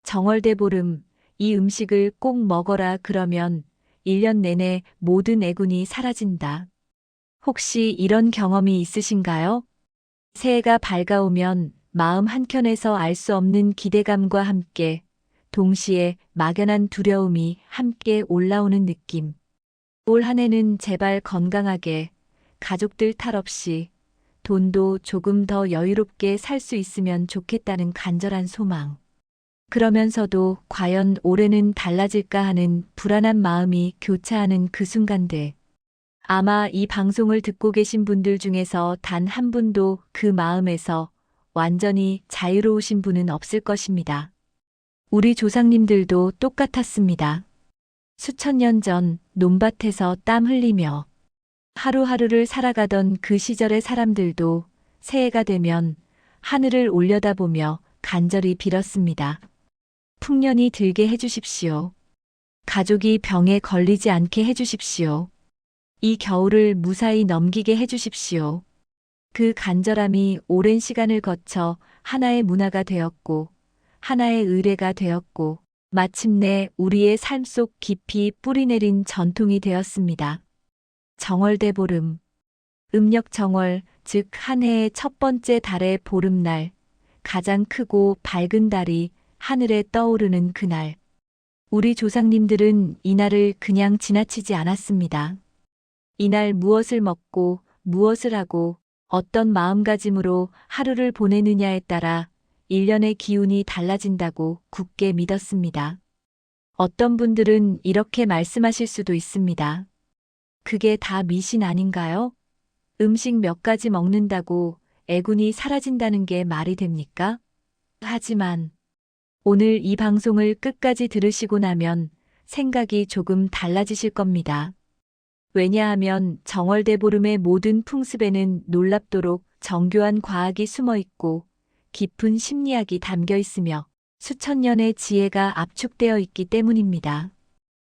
정월대보름, 이 음식을 꼭 먹어라 그러면 1년 내내 모든 애군이 사라진다. 혹시 이런 경험이 있으신가요? 새해가 밝아오면 마음 한켠에서 알 수 없는 기대감과 함께 동시에 막연한 두려움이 함께 올라오는 느낌. 올 한 해는 제발 건강하게, 가족들 탈 없이, 돈도 조금 더 여유롭게 살 수 있으면 좋겠다는 간절한 소망. 그러면서도 과연 올해는 달라질까 하는 불안한 마음이 교차하는 그 순간들. 아마 이 방송을 듣고 계신 분들 중에서 단 한 분도 그 마음에서 완전히 자유로우신 분은 없을 것입니다. 우리 조상님들도 똑같았습니다. 수천 년 전 논밭에서 땀 흘리며 하루하루를 살아가던 그 시절의 사람들도 새해가 되면 하늘을 올려다보며 간절히 빌었습니다. 풍년이 들게 해주십시오. 가족이 병에 걸리지 않게 해주십시오. 이 겨울을 무사히 넘기게 해주십시오. 그 간절함이 오랜 시간을 거쳐 하나의 문화가 되었고, 하나의 의례가 되었고, 마침내 우리의 삶 속 깊이 뿌리내린 전통이 되었습니다. 정월대보름, 음력정월, 즉 한 해의 첫 번째 달의 보름날, 가장 크고 밝은 달이 하늘에 떠오르는 그날. 우리 조상님들은 이날을 그냥 지나치지 않았습니다. 이날 무엇을 먹고 무엇을 하고 어떤 마음가짐으로 하루를 보내느냐에 따라 1년의 기운이 달라진다고 굳게 믿었습니다. 어떤 분들은 이렇게 말씀하실 수도 있습니다. 그게 다 미신 아닌가요? 음식 몇 가지 먹는다고 애군이 사라진다는 게 말이 됩니까? 하지만 오늘 이 방송을 끝까지 들으시고 나면 생각이 조금 달라지실 겁니다. 왜냐하면 정월대보름의 모든 풍습에는 놀랍도록 정교한 과학이 숨어 있고 깊은 심리학이 담겨 있으며 수천 년의 지혜가 압축되어 있기 때문입니다.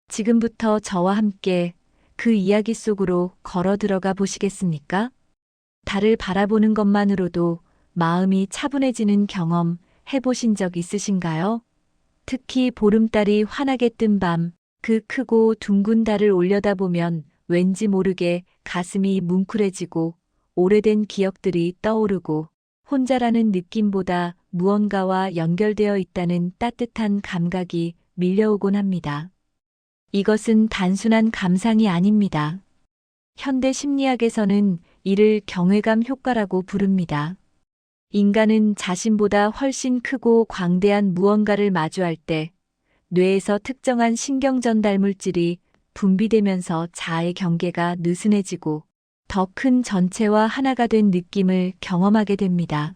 지금부터 저와 함께 그 이야기 속으로 걸어 들어가 보시겠습니까? 달을 바라보는 것만으로도 마음이 차분해지는 경험 해보신 적 있으신가요? 특히 보름달이 환하게 뜬 밤, 그 크고 둥근 달을 올려다보면 왠지 모르게 가슴이 뭉클해지고 오래된 기억들이 떠오르고 혼자라는 느낌보다 무언가와 연결되어 있다는 따뜻한 감각이 밀려오곤 합니다. 이것은 단순한 감상이 아닙니다. 현대 심리학에서는 이를 경외감 효과라고 부릅니다. 인간은 자신보다 훨씬 크고 광대한 무언가를 마주할 때 뇌에서 특정한 신경 전달 물질이 분비되면서 자아의 경계가 느슨해지고 더 큰 전체와 하나가 된 느낌을 경험하게 됩니다.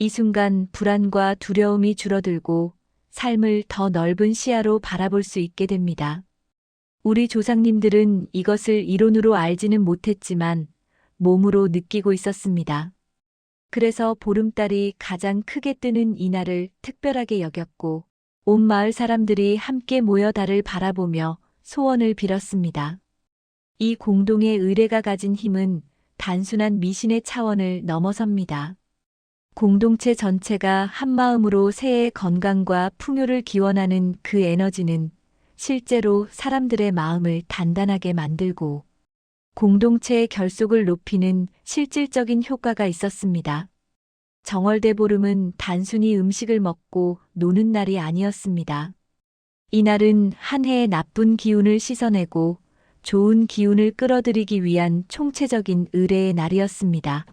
이 순간 불안과 두려움이 줄어들고 삶을 더 넓은 시야로 바라볼 수 있게 됩니다. 우리 조상님들은 이것을 이론으로 알지는 못했지만 몸으로 느끼고 있었습니다. 그래서 보름달이 가장 크게 뜨는 이날을 특별하게 여겼고 온 마을 사람들이 함께 모여 달을 바라보며 소원을 빌었습니다. 이 공동의 의례가 가진 힘은 단순한 미신의 차원을 넘어섭니다. 공동체 전체가 한마음으로 새해의 건강과 풍요를 기원하는 그 에너지는 실제로 사람들의 마음을 단단하게 만들고 공동체의 결속을 높이는 실질적인 효과가 있었습니다. 정월대보름은 단순히 음식을 먹고 노는 날이 아니었습니다. 이날은 한 해의 나쁜 기운을 씻어내고 좋은 기운을 끌어들이기 위한 총체적인 의례의 날이었습니다.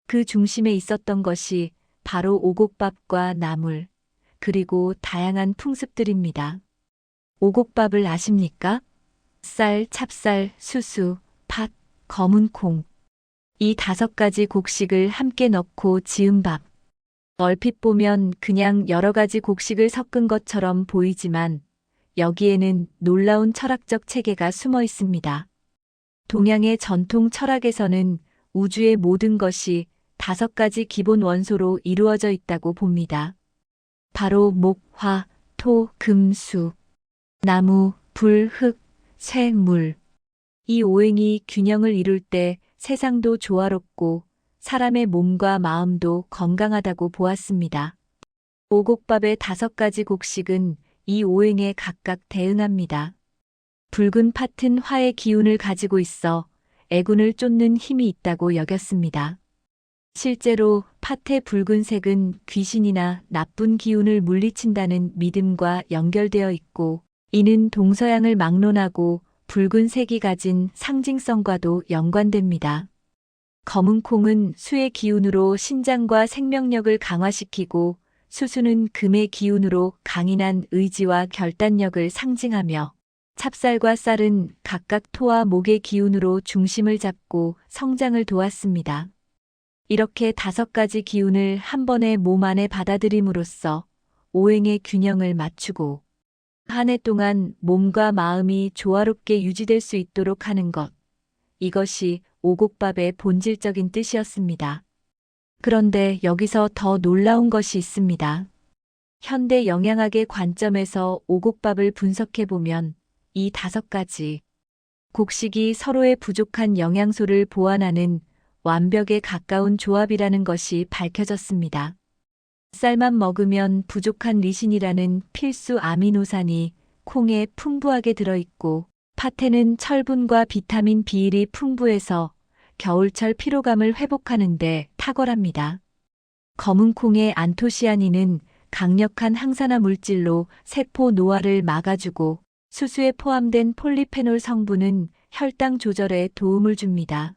그 중심에 있었던 것이 바로 오곡밥과 나물, 그리고 다양한 풍습들입니다. 오곡밥을 아십니까? 쌀, 찹쌀, 수수, 팥, 검은 콩. 이 5가지 곡식을 함께 넣고 지은 밥. 얼핏 보면 그냥 여러 가지 곡식을 섞은 것처럼 보이지만 여기에는 놀라운 철학적 체계가 숨어 있습니다. 동양의 전통 철학에서는 우주의 모든 것이 5가지 기본 원소로 이루어져 있다고 봅니다. 바로 목, 화, 토, 금, 수, 나무, 불, 흙, 쇠, 물. 이 오행이 균형을 이룰 때 세상도 조화롭고 사람의 몸과 마음도 건강하다고 보았습니다. 오곡밥의 5가지 곡식은 이 오행에 각각 대응합니다. 붉은 팥은 화의 기운을 가지고 있어 애군을 쫓는 힘이 있다고 여겼습니다. 실제로 팥의 붉은색은 귀신이나 나쁜 기운을 물리친다는 믿음과 연결되어 있고, 이는 동서양을 막론하고 붉은색이 가진 상징성과도 연관됩니다. 검은 콩은 수의 기운으로 신장과 생명력을 강화시키고, 수수는 금의 기운으로 강인한 의지와 결단력을 상징하며, 찹쌀과 쌀은 각각 토와 목의 기운으로 중심을 잡고 성장을 도왔습니다. 이렇게 5가지 기운을 한 번에 몸 안에 받아들임으로써 오행의 균형을 맞추고 한 해 동안 몸과 마음이 조화롭게 유지될 수 있도록 하는 것. 이것이 오곡밥의 본질적인 뜻이었습니다. 그런데 여기서 더 놀라운 것이 있습니다. 현대 영양학의 관점에서 오곡밥을 분석해보면 이 5가지 곡식이 서로의 부족한 영양소를 보완하는 완벽에 가까운 조합이라는 것이 밝혀졌습니다. 쌀만 먹으면 부족한 리신이라는 필수 아미노산이 콩에 풍부하게 들어있고, 팥에는 철분과 비타민 B1이 풍부해서 겨울철 피로감을 회복하는 데 탁월합니다. 검은 콩의 안토시아닌은 강력한 항산화 물질로 세포 노화를 막아주고, 수수에 포함된 폴리페놀 성분은 혈당 조절에 도움을 줍니다.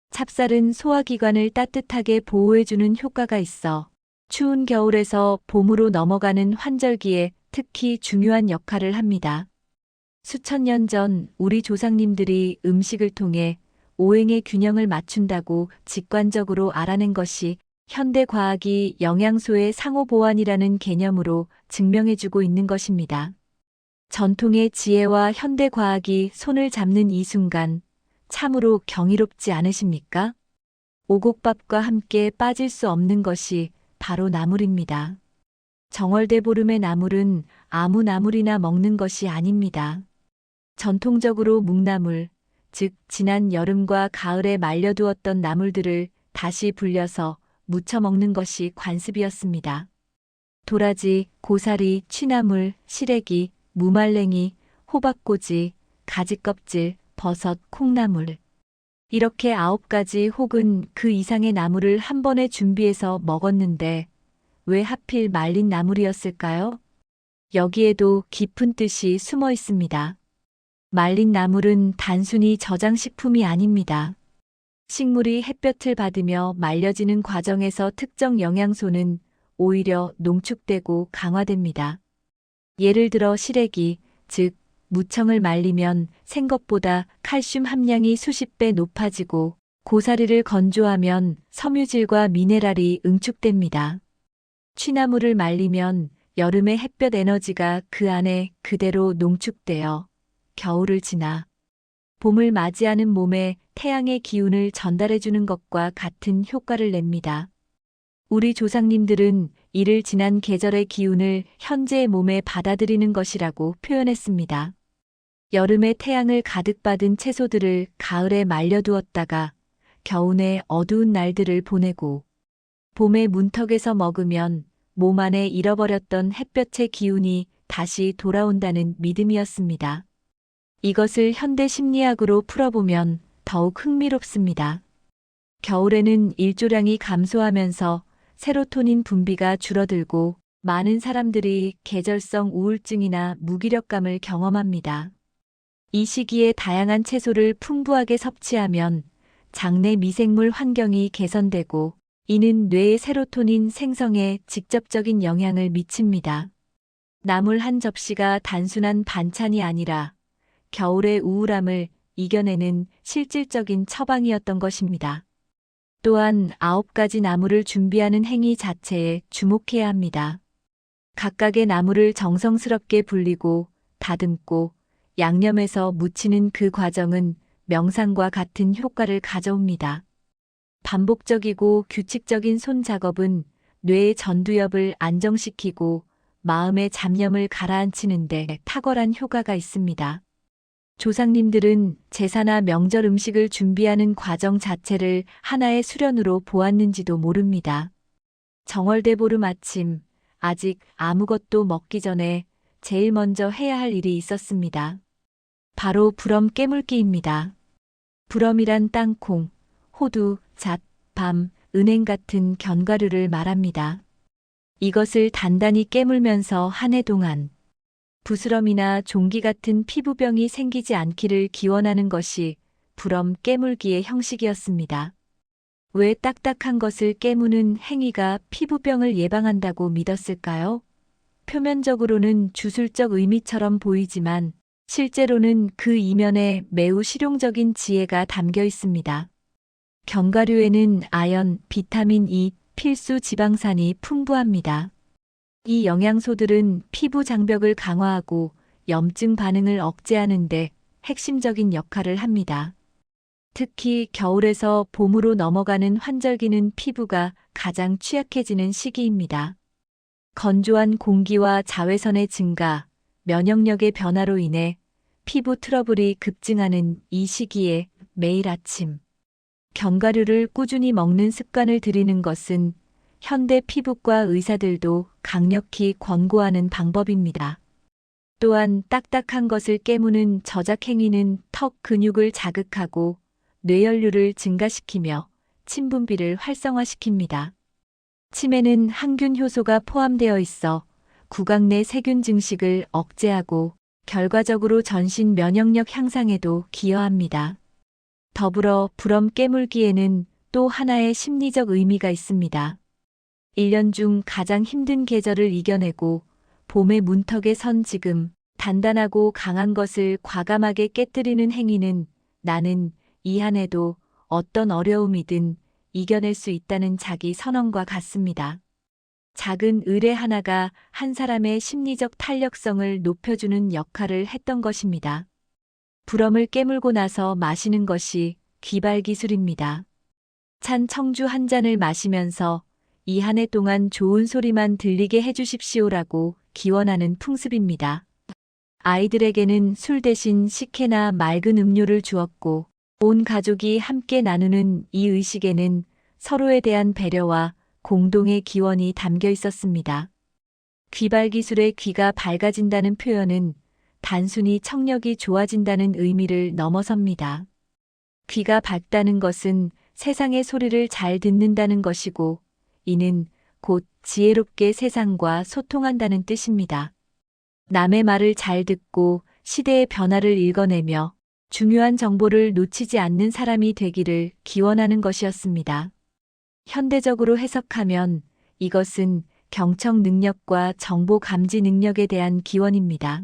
찹쌀은 소화기관을 따뜻하게 보호해주는 효과가 있어 추운 겨울에서 봄으로 넘어가는 환절기에 특히 중요한 역할을 합니다. 수천 년 전 우리 조상님들이 음식을 통해 오행의 균형을 맞춘다고 직관적으로 알아낸 것이 현대 과학이 영양소의 상호 보완이라는 개념으로 증명해주고 있는 것입니다. 전통의 지혜와 현대 과학이 손을 잡는 이 순간, 참으로 경이롭지 않으십니까? 오곡밥과 함께 빠질 수 없는 것이 바로 나물입니다. 정월대 보름의 나물은 아무 나물이나 먹는 것이 아닙니다. 전통적으로 묵나물, 즉 지난 여름과 가을에 말려두었던 나물들을 다시 불려서 무쳐 먹는 것이 관습이었습니다. 도라지, 고사리, 취나물, 시래기, 무말랭이, 호박꼬지, 가지껍질, 버섯, 콩나물. 이렇게 9가지 혹은 그 이상의 나물을 한 번에 준비해서 먹었는데 왜 하필 말린 나물이었을까요? 여기에도 깊은 뜻이 숨어 있습니다. 말린 나물은 단순히 저장식품이 아닙니다. 식물이 햇볕을 받으며 말려지는 과정에서 특정 영양소는 오히려 농축되고 강화됩니다. 예를 들어 시래기, 즉 무청을 말리면 생것보다 칼슘 함량이 수십 배 높아지고, 고사리를 건조하면 섬유질과 미네랄이 응축됩니다. 취나물을 말리면 여름의 햇볕 에너지가 그 안에 그대로 농축되어 겨울을 지나 봄을 맞이하는 몸에 태양의 기운을 전달해주는 것과 같은 효과를 냅니다. 우리 조상님들은 이를 지난 계절의 기운을 현재의 몸에 받아들이는 것이라고 표현했습니다. 여름에 태양을 가득 받은 채소들을 가을에 말려두었다가 겨우내 어두운 날들을 보내고, 봄의 문턱에서 먹으면 몸 안에 잃어버렸던 햇볕의 기운이 다시 돌아온다는 믿음이었습니다. 이것을 현대 심리학으로 풀어보면 더욱 흥미롭습니다. 겨울에는 일조량이 감소하면서 세로토닌 분비가 줄어들고, 많은 사람들이 계절성 우울증이나 무기력감을 경험합니다. 이 시기에 다양한 채소를 풍부하게 섭취하면 장내 미생물 환경이 개선되고, 이는 뇌의 세로토닌 생성에 직접적인 영향을 미칩니다. 나물 한 접시가 단순한 반찬이 아니라 겨울의 우울함을 이겨내는 실질적인 처방이었던 것입니다. 또한 9가지 나물을 준비하는 행위 자체에 주목해야 합니다. 각각의 나물을 정성스럽게 불리고 다듬고 양념해서 무치는 그 과정은 명상과 같은 효과를 가져옵니다. 반복적이고 규칙적인 손 작업은 뇌의 전두엽을 안정시키고 마음의 잡념을 가라앉히는 데 탁월한 효과가 있습니다. 조상님들은 제사나 명절 음식을 준비하는 과정 자체를 하나의 수련으로 보았는지도 모릅니다. 정월대보름 아침, 아직 아무것도 먹기 전에 제일 먼저 해야 할 일이 있었습니다. 바로 부럼 깨물기입니다. 부럼이란 땅콩, 호두, 잣, 밤, 은행 같은 견과류를 말합니다. 이것을 단단히 깨물면서 한 해 동안 부스럼이나 종기 같은 피부병이 생기지 않기를 기원하는 것이 부럼 깨물기의 형식이었습니다. 왜 딱딱한 것을 깨무는 행위가 피부병을 예방한다고 믿었을까요? 표면적으로는 주술적 의미처럼 보이지만 실제로는 그 이면에 매우 실용적인 지혜가 담겨 있습니다. 견과류에는 아연, 비타민 E, 필수 지방산이 풍부합니다. 이 영양소들은 피부 장벽을 강화하고 염증 반응을 억제하는 데 핵심적인 역할을 합니다. 특히 겨울에서 봄으로 넘어가는 환절기는 피부가 가장 취약해지는 시기입니다. 건조한 공기와 자외선의 증가, 면역력의 변화로 인해 피부 트러블이 급증하는 이 시기에 매일 아침 견과류를 꾸준히 먹는 습관을 들이는 것은 현대 피부과 의사들도 강력히 권고하는 방법입니다. 또한 딱딱한 것을 깨무는 저작 행위는 턱 근육을 자극하고 뇌연류를 증가시키며 침분비를 활성화시킵니다. 침에는 항균 효소가 포함되어 있어 구강 내 세균 증식을 억제하고 결과적으로 전신 면역력 향상에도 기여합니다. 더불어 부럼 깨물기에는 또 하나의 심리적 의미가 있습니다. 1년 중 가장 힘든 계절을 이겨내고 봄의 문턱에 선 지금 단단하고 강한 것을 과감하게 깨뜨리는 행위는 나는 이 한 해도 어떤 어려움이든 이겨낼 수 있다는 자기 선언과 같습니다. 작은 의뢰 하나가 한 사람의 심리적 탄력성을 높여주는 역할을 했던 것입니다. 부럼을 깨물고 나서 마시는 것이 귀발 기술입니다. 찬 청주 한 잔을 마시면서 이 한 해 동안 좋은 소리만 들리게 해주십시오라고 기원하는 풍습입니다. 아이들에게는 술 대신 식혜나 맑은 음료를 주었고 온 가족이 함께 나누는 이 의식에는 서로에 대한 배려와 공동의 기원이 담겨 있었습니다. 귀발 기술의 귀가 밝아진다는 표현은 단순히 청력이 좋아진다는 의미를 넘어섭니다. 귀가 밝다는 것은 세상의 소리를 잘 듣는다는 것이고 이는 곧 지혜롭게 세상과 소통한다는 뜻입니다. 남의 말을 잘 듣고 시대의 변화를 읽어내며 중요한 정보를 놓치지 않는 사람이 되기를 기원하는 것이었습니다. 현대적으로 해석하면 이것은 경청 능력과 정보 감지 능력에 대한 기원입니다.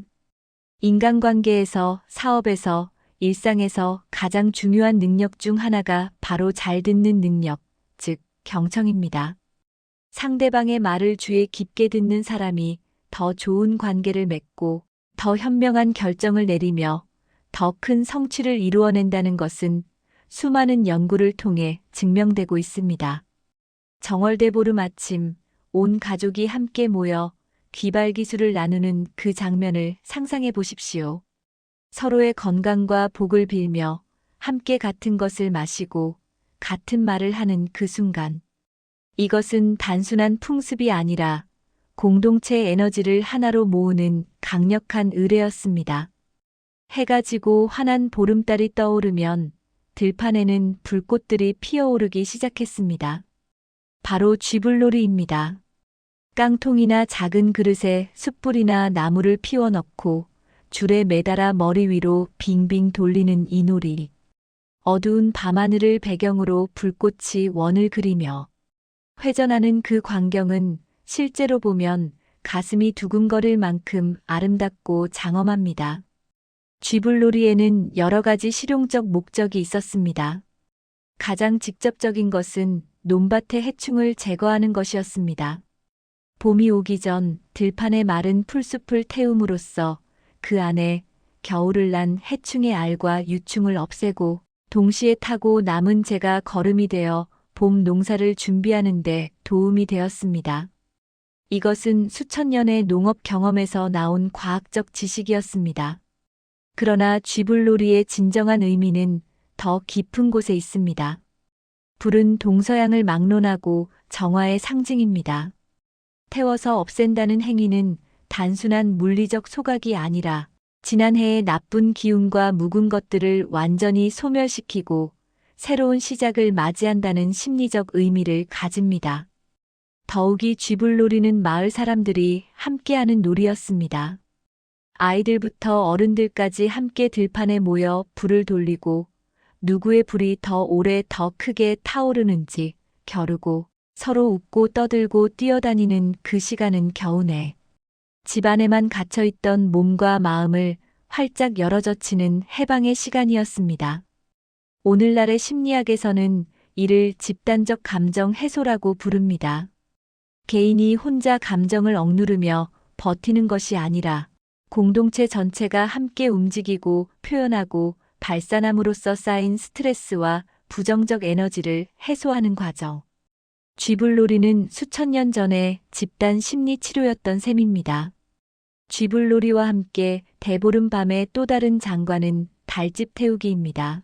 인간관계에서, 사업에서, 일상에서 가장 중요한 능력 중 하나가 바로 잘 듣는 능력, 즉 경청입니다. 상대방의 말을 주의 깊게 듣는 사람이 더 좋은 관계를 맺고 더 현명한 결정을 내리며 더 큰 성취를 이루어낸다는 것은 수많은 연구를 통해 증명되고 있습니다. 정월대 보름 아침 온 가족이 함께 모여 귀발 기술을 나누는 그 장면을 상상해 보십시오. 서로의 건강과 복을 빌며 함께 같은 것을 마시고 같은 말을 하는 그 순간. 이것은 단순한 풍습이 아니라 공동체 에너지를 하나로 모으는 강력한 의뢰였습니다. 해가 지고 환한 보름달이 떠오르면 들판에는 불꽃들이 피어오르기 시작했습니다. 바로 쥐불놀이입니다. 깡통이나 작은 그릇에 숯불이나 나무를 피워 넣고 줄에 매달아 머리 위로 빙빙 돌리는 이 놀이. 어두운 밤하늘을 배경으로 불꽃이 원을 그리며 회전하는 그 광경은 실제로 보면 가슴이 두근거릴 만큼 아름답고 장엄합니다. 쥐불놀이에는 여러 가지 실용적 목적이 있었습니다. 가장 직접적인 것은 논밭의 해충을 제거하는 것이었습니다. 봄이 오기 전 들판의 마른 풀숲을 태움으로써 그 안에 겨울을 난 해충의 알과 유충을 없애고 동시에 타고 남은 재가 거름이 되어 봄 농사를 준비하는 데 도움이 되었습니다. 이것은 수천 년의 농업 경험에서 나온 과학적 지식이었습니다. 그러나 쥐불놀이의 진정한 의미는 더 깊은 곳에 있습니다. 불은 동서양을 막론하고 정화의 상징입니다. 태워서 없앤다는 행위는 단순한 물리적 소각이 아니라 지난해의 나쁜 기운과 묵은 것들을 완전히 소멸시키고 새로운 시작을 맞이한다는 심리적 의미를 가집니다. 더욱이 쥐불놀이는 마을 사람들이 함께하는 놀이였습니다. 아이들부터 어른들까지 함께 들판에 모여 불을 돌리고 누구의 불이 더 오래 더 크게 타오르는지 겨루고 서로 웃고 떠들고 뛰어다니는 그 시간은 겨우내 집 안에만 갇혀있던 몸과 마음을 활짝 열어젖히는 해방의 시간이었습니다. 오늘날의 심리학에서는 이를 집단적 감정 해소라고 부릅니다. 개인이 혼자 감정을 억누르며 버티는 것이 아니라 공동체 전체가 함께 움직이고 표현하고 발산함으로써 쌓인 스트레스와 부정적 에너지를 해소하는 과정. 쥐불놀이는 수천 년 전의 집단 심리 치료였던 셈입니다. 쥐불놀이와 함께 대보름 밤의 또 다른 장관은 달집 태우기입니다.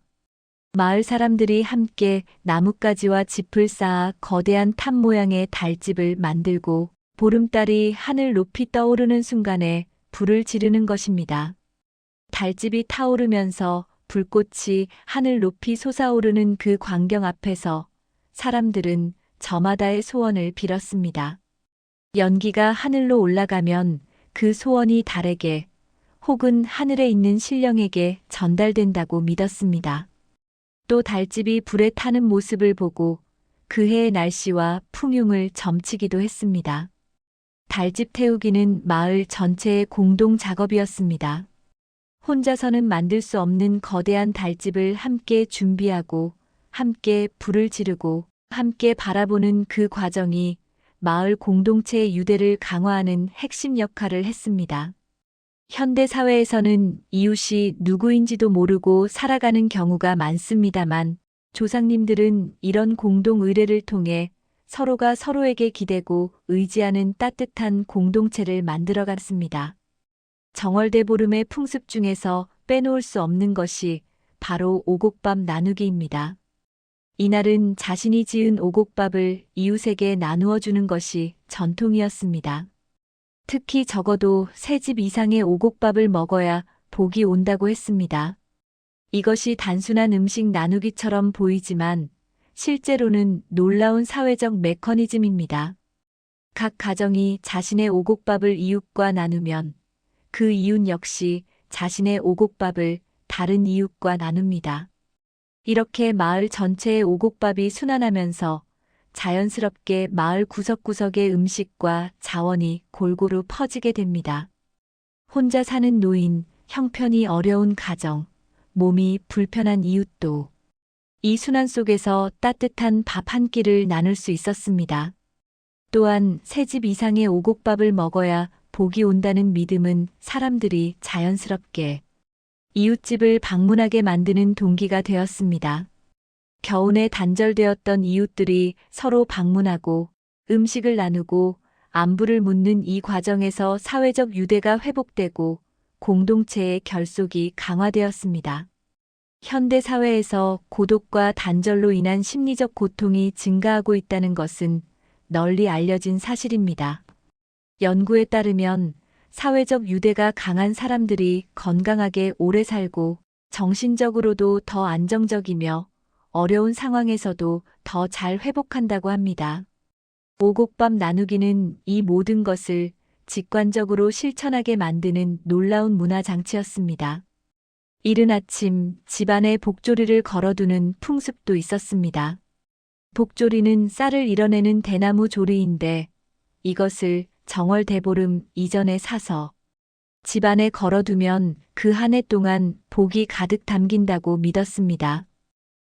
마을 사람들이 함께 나뭇가지와 짚을 쌓아 거대한 탑 모양의 달집을 만들고 보름달이 하늘 높이 떠오르는 순간에 불을 지르는 것입니다. 달집이 타오르면서 불꽃이 하늘 높이 솟아오르는 그 광경 앞에서 사람들은 저마다의 소원을 빌었습니다. 연기가 하늘로 올라가면 그 소원이 달에게 혹은 하늘에 있는 신령에게 전달된다고 믿었습니다. 또 달집이 불에 타는 모습을 보고 그 해의 날씨와 풍흉을 점치기도 했습니다. 달집 태우기는 마을 전체의 공동 작업이었습니다. 혼자서는 만들 수 없는 거대한 달집을 함께 준비하고 함께 불을 지르고 함께 바라보는 그 과정이 마을 공동체의 유대를 강화하는 핵심 역할을 했습니다. 현대 사회에서는 이웃이 누구인지도 모르고 살아가는 경우가 많습니다만 조상님들은 이런 공동 의례를 통해 서로가 서로에게 기대고 의지하는 따뜻한 공동체를 만들어갔습니다. 정월대보름의 풍습 중에서 빼놓을 수 없는 것이 바로 오곡밥 나누기입니다. 이날은 자신이 지은 오곡밥을 이웃에게 나누어 주는 것이 전통이었습니다. 특히 적어도 3집 이상의 오곡밥을 먹어야 복이 온다고 했습니다. 이것이 단순한 음식 나누기처럼 보이지만 실제로는 놀라운 사회적 메커니즘입니다. 각 가정이 자신의 오곡밥을 이웃과 나누면 그 이웃 역시 자신의 오곡밥을 다른 이웃과 나눕니다. 이렇게 마을 전체의 오곡밥이 순환하면서 자연스럽게 마을 구석구석의 음식과 자원이 골고루 퍼지게 됩니다. 혼자 사는 노인, 형편이 어려운 가정, 몸이 불편한 이웃도 이 순환 속에서 따뜻한 밥 한 끼를 나눌 수 있었습니다. 또한 3집 이상의 오곡밥을 먹어야 복이 온다는 믿음은 사람들이 자연스럽게 이웃집을 방문하게 만드는 동기가 되었습니다. 겨우내 단절되었던 이웃들이 서로 방문하고 음식을 나누고 안부를 묻는 이 과정에서 사회적 유대가 회복되고 공동체의 결속이 강화되었습니다. 현대 사회에서 고독과 단절로 인한 심리적 고통이 증가하고 있다는 것은 널리 알려진 사실입니다. 연구에 따르면 사회적 유대가 강한 사람들이 건강하게 오래 살고 정신적으로도 더 안정적이며 어려운 상황에서도 더 잘 회복한다고 합니다. 오곡밥 나누기는 이 모든 것을 직관적으로 실천하게 만드는 놀라운 문화장치였습니다. 이른 아침 집안에 복조리를 걸어두는 풍습도 있었습니다. 복조리는 쌀을 이뤄내는 대나무 조리인데 이것을 정월 대보름 이전에 사서 집안에 걸어두면 그 한 해 동안 복이 가득 담긴다고 믿었습니다.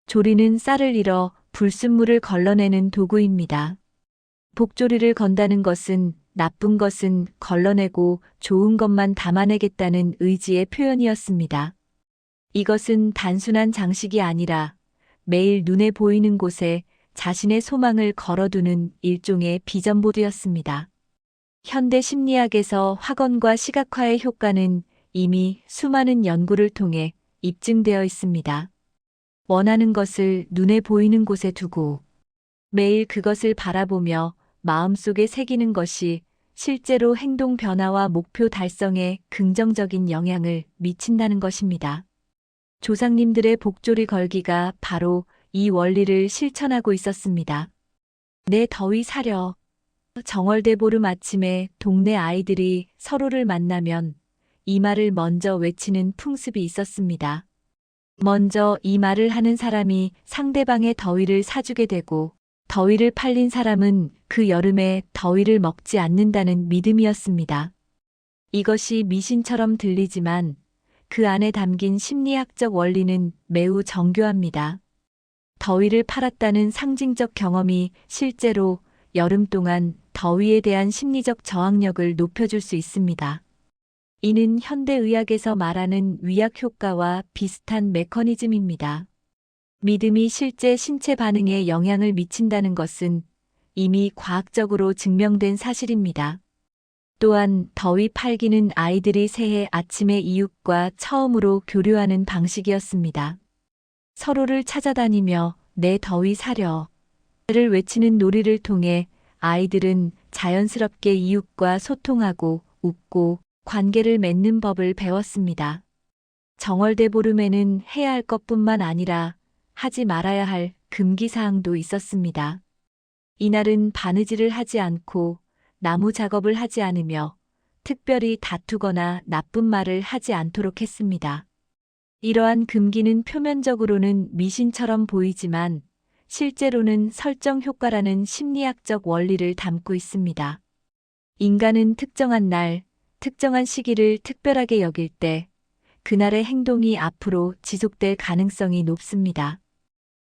조리는 쌀을 잃어 불순물을 걸러내는 도구입니다. 복조리를 건다는 것은 나쁜 것은 걸러내고 좋은 것만 담아내겠다는 의지의 표현이었습니다. 이것은 단순한 장식이 아니라 매일 눈에 보이는 곳에 자신의 소망을 걸어두는 일종의 비전보드였습니다. 현대 심리학에서 확언과 시각화의 효과는 이미 수많은 연구를 통해 입증되어 있습니다. 원하는 것을 눈에 보이는 곳에 두고 매일 그것을 바라보며 마음속에 새기는 것이 실제로 행동 변화와 목표 달성에 긍정적인 영향을 미친다는 것입니다. 조상님들의 복조리 걸기가 바로 이 원리를 실천하고 있었습니다. 내 더위 사려. 정월대 보름 아침에 동네 아이들이 서로를 만나면 이 말을 먼저 외치는 풍습이 있었습니다. 먼저 이 말을 하는 사람이 상대방의 더위를 사주게 되고 더위를 팔린 사람은 그 여름에 더위를 먹지 않는다는 믿음이었습니다. 이것이 미신처럼 들리지만 그 안에 담긴 심리학적 원리는 매우 정교합니다. 더위를 팔았다는 상징적 경험이 실제로 여름 동안 더위에 대한 심리적 저항력을 높여줄 수 있습니다. 이는 현대의학에서 말하는 위약 효과와 비슷한 메커니즘입니다. 믿음이 실제 신체 반응에 영향을 미친다는 것은 이미 과학적으로 증명된 사실입니다. 또한 더위 팔기는 아이들이 새해 아침에 이웃과 처음으로 교류하는 방식이었습니다. 서로를 찾아다니며 내 더위 사려 를 외치는 놀이를 통해 아이들은 자연스럽게 이웃과 소통하고 웃고 관계를 맺는 법을 배웠습니다. 정월대 보름에는 해야 할 것뿐만 아니라 하지 말아야 할 금기사항도 있었습니다. 이날은 바느질을 하지 않고 나무 작업을 하지 않으며 특별히 다투거나 나쁜 말을 하지 않도록 했습니다. 이러한 금기는 표면적으로는 미신처럼 보이지만 실제로는 설정 효과라는 심리학적 원리를 담고 있습니다. 인간은 특정한 날, 특정한 시기를 특별하게 여길 때 그날의 행동이 앞으로 지속될 가능성이 높습니다.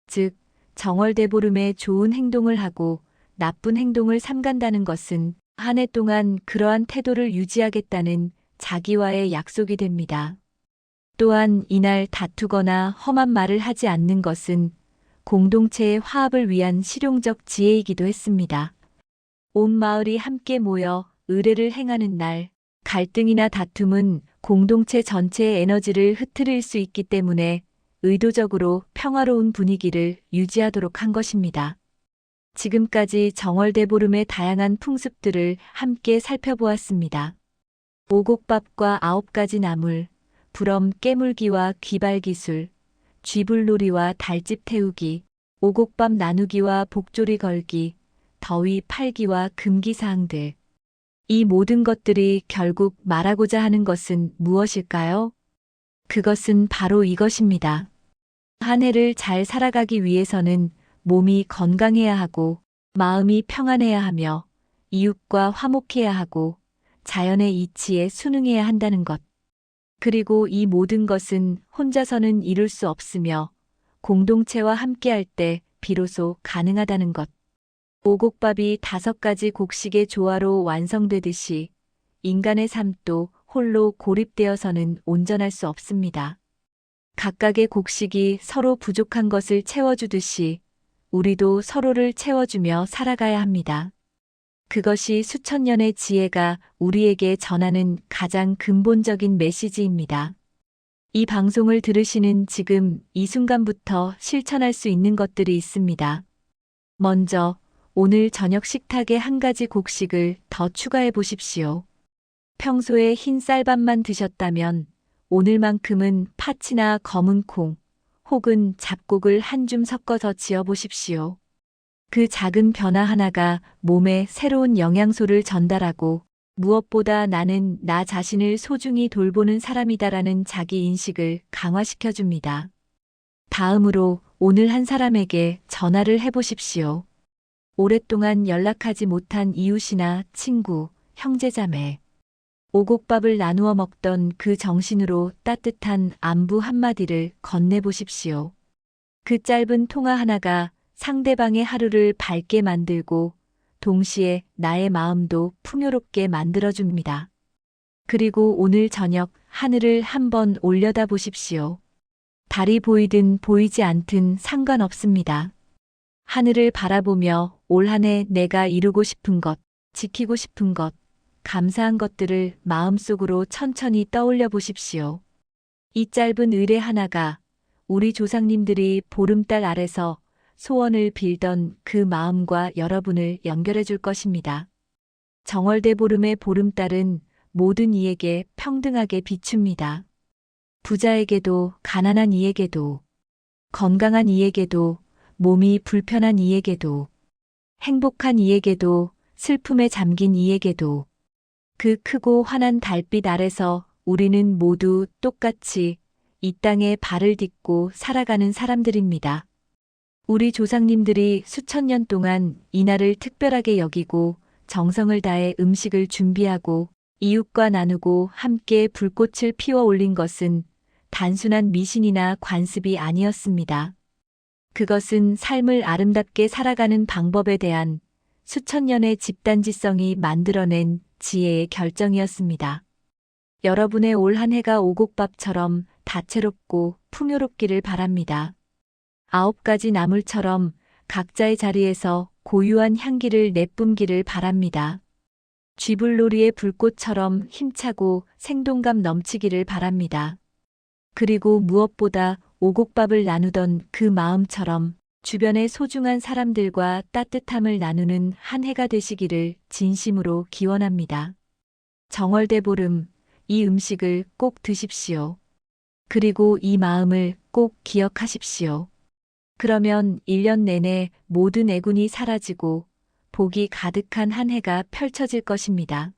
즉, 정월대 보름에 좋은 행동을 하고 나쁜 행동을 삼간다는 것은 한 해 동안 그러한 태도를 유지하겠다는 자기와의 약속이 됩니다. 또한 이날 다투거나 험한 말을 하지 않는 것은 공동체의 화합을 위한 실용적 지혜이기도 했습니다. 온 마을이 함께 모여 의례를 행하는 날, 갈등이나 다툼은 공동체 전체의 에너지를 흐트릴 수 있기 때문에 의도적으로 평화로운 분위기를 유지하도록 한 것입니다. 지금까지 정월대 보름의 다양한 풍습들을 함께 살펴보았습니다. 오곡밥과 9가지 나물, 부럼 깨물기와 귀발기술, 쥐불놀이와 달집 태우기, 오곡밥 나누기와 복조리 걸기, 더위 팔기와 금기사항들. 이 모든 것들이 결국 말하고자 하는 것은 무엇일까요? 그것은 바로 이것입니다. 한 해를 잘 살아가기 위해서는 몸이 건강해야 하고 마음이 평안해야 하며 이웃과 화목해야 하고 자연의 이치에 순응해야 한다는 것. 그리고 이 모든 것은 혼자서는 이룰 수 없으며 공동체와 함께할 때 비로소 가능하다는 것. 오곡밥이 5가지 곡식의 조화로 완성되듯이 인간의 삶도 홀로 고립되어서는 온전할 수 없습니다. 각각의 곡식이 서로 부족한 것을 채워주듯이 우리도 서로를 채워주며 살아가야 합니다. 그것이 수천 년의 지혜가 우리에게 전하는 가장 근본적인 메시지입니다. 이 방송을 들으시는 지금 이 순간부터 실천할 수 있는 것들이 있습니다. 먼저 오늘 저녁 식탁에 1가지 곡식을 더 추가해 보십시오. 평소에 흰 쌀밥만 드셨다면 오늘만큼은 파치나 검은 콩 혹은 잡곡을 한 줌 섞어서 지어 보십시오. 그 작은 변화 하나가 몸에 새로운 영양소를 전달하고 무엇보다 나는 나 자신을 소중히 돌보는 사람이다라는 자기 인식을 강화시켜 줍니다. 다음으로 오늘 한 사람에게 전화를 해보십시오. 오랫동안 연락하지 못한 이웃이나 친구, 형제자매. 오곡밥을 나누어 먹던 그 정신으로 따뜻한 안부 한마디를 건네보십시오. 그 짧은 통화 하나가 상대방의 하루를 밝게 만들고 동시에 나의 마음도 풍요롭게 만들어줍니다. 그리고 오늘 저녁 하늘을 한번 올려다 보십시오. 달이 보이든 보이지 않든 상관없습니다. 하늘을 바라보며 올 한 해 내가 이루고 싶은 것, 지키고 싶은 것, 감사한 것들을 마음속으로 천천히 떠올려 보십시오. 이 짧은 의례 하나가 우리 조상님들이 보름달 아래서 소원을 빌던 그 마음과 여러분을 연결해 줄 것입니다. 정월대 보름의 보름달은 모든 이에게 평등하게 비춥니다. 부자에게도 가난한 이에게도 건강한 이에게도 몸이 불편한 이에게도 행복한 이에게도 슬픔에 잠긴 이에게도 그 크고 환한 달빛 아래서 우리는 모두 똑같이 이 땅에 발을 딛고 살아가는 사람들입니다. 우리 조상님들이 수천 년 동안 이날을 특별하게 여기고 정성을 다해 음식을 준비하고 이웃과 나누고 함께 불꽃을 피워 올린 것은 단순한 미신이나 관습이 아니었습니다. 그것은 삶을 아름답게 살아가는 방법에 대한 수천 년의 집단지성이 만들어낸 지혜의 결정이었습니다. 여러분의 올 한 해가 오곡밥처럼 다채롭고 풍요롭기를 바랍니다. 9가지 나물처럼 각자의 자리에서 고유한 향기를 내뿜기를 바랍니다. 쥐불놀이의 불꽃처럼 힘차고 생동감 넘치기를 바랍니다. 그리고 무엇보다 오곡밥을 나누던 그 마음처럼 주변의 소중한 사람들과 따뜻함을 나누는 한 해가 되시기를 진심으로 기원합니다. 정월대 보름, 이 음식을 꼭 드십시오. 그리고 이 마음을 꼭 기억하십시오. 그러면 1년 내내 모든 애군이 사라지고 복이 가득한 한 해가 펼쳐질 것입니다.